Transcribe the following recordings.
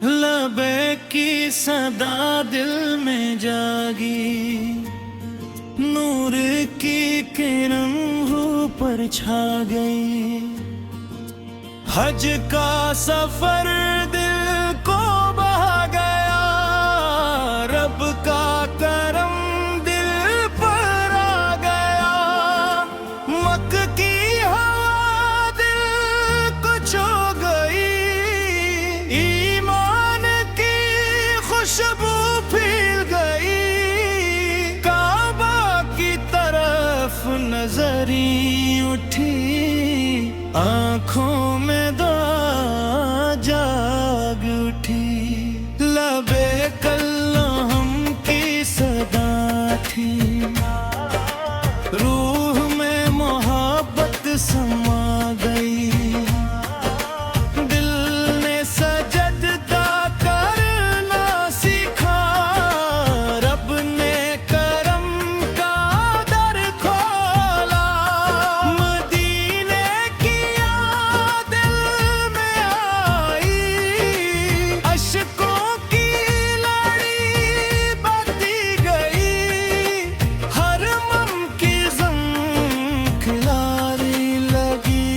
लबे की सदा दिल में जागी, नूर की किरण रूह पर छा गई। हज का सफर दिल को बहा गया, रब का करम दिल पर आ गया। मक्के की हवा दिल को छू गई, ईमान की खुशबू फैल गई। काबा की तरफ नजरी उठी, आंखों में दवा जाग उठी। लबे कल्लम की सदा थी, रूह में मोहब्बत समा गई। दिल ने सजदा करना सीखा, रब ने करम का दर खोला। मदीने की याद दिल में आई, अश्कों की लड़ी बहती गई। हर मम की ज़म खिलारी लगी,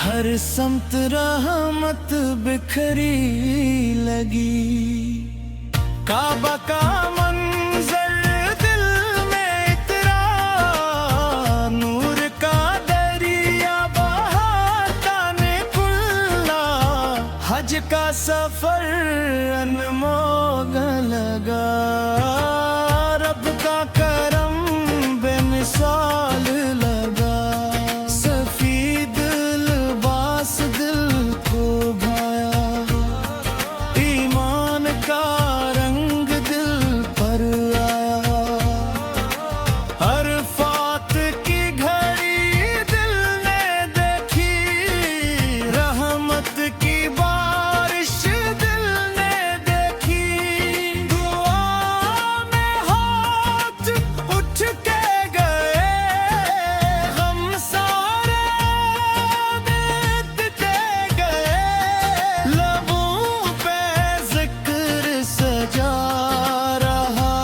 हर समत रहमत बिखरी लगी। काबा का मंजर दिल में इतरा, नूर का दरिया बहाता निकला। हज का सफर अनमोल लगा, रब का करम बेमिसाल लगा। सफीद लिबास दिल को भाया, ईमान का रंग दिल पर आया। अरफात की घड़ी दिल ने देखी, रहमत की बारिश दिल ने देखी। दुआ में हाथ उठ के गए, गम सारे मिटते गए। लबों पे जिक्र सजा रहा,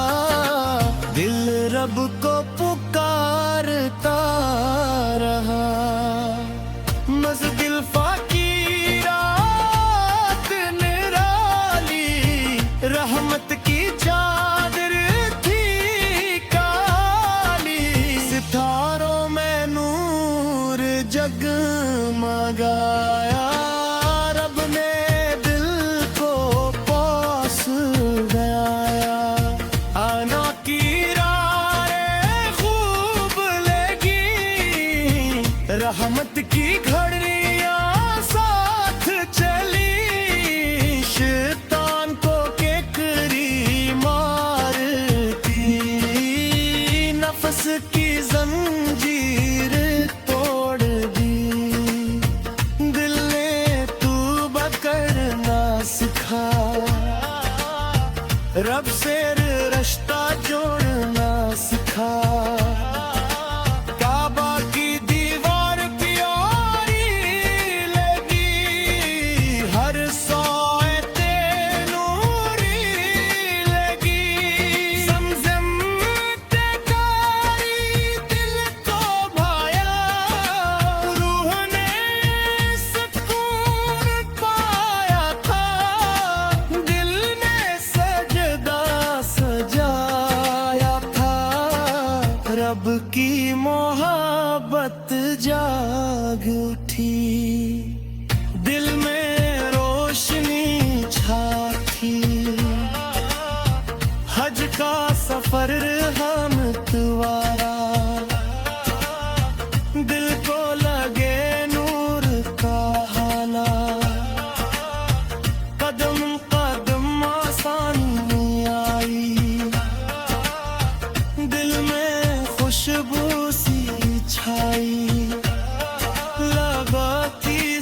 दिल रब को पुकारता रहा। मज़दिल फ़कीरात निराली, रहमत की चादर थी काली। सितारों में नूर जगमगाया, रब ने दिल को पास गया। आना की राहें खूब लगी, रहमत की घड़ियां साथ चली। शैतान को केकरी मारती, नफ्स की जंजीर तोड़ दी। दिल ने तौबा करना सिखा, रब से रिश्ता जोड़ना सिखा। काबा की दीवार प्यारी लगी, हर सोते नूरी लगी। ज़मज़म के कारी दिल को भाया, रूह ने सुकून पाया था। दिल ने सजदा सजाया था, रब की मोहब्बत जाग उठी। दिल में रोशनी छा थी, हज का सफर हमतवारा। दिल को लगे नूर का हाला, कदम कदम आसानी आई। दिल में खुशबू सी छाई, लगा की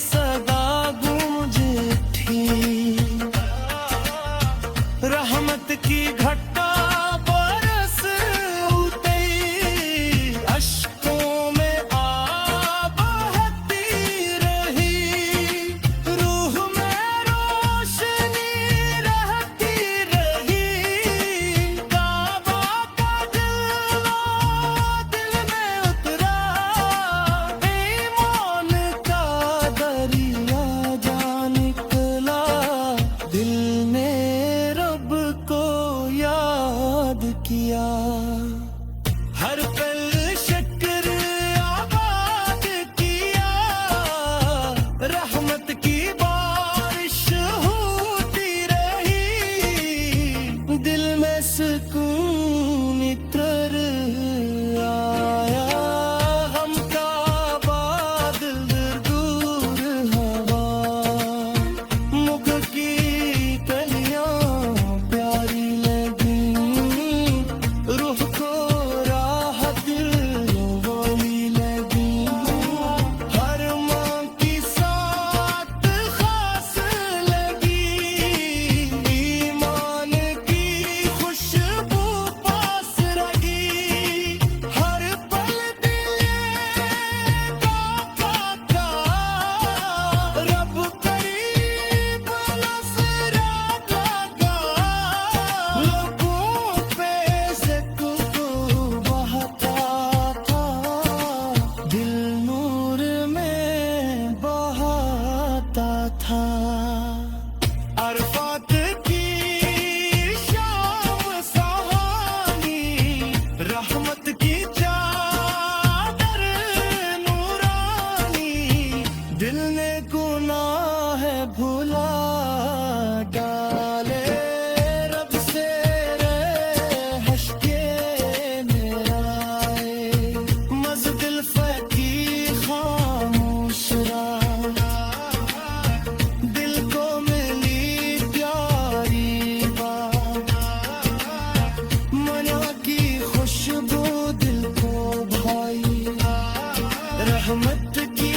दिल ने गुनाह है भुला डाले, रब से रहश के मेरा मज़दिल फकी खामोश रहा, दिल को मिली प्यारी बात, मना की खुशबू दिल को भाई, रहमत की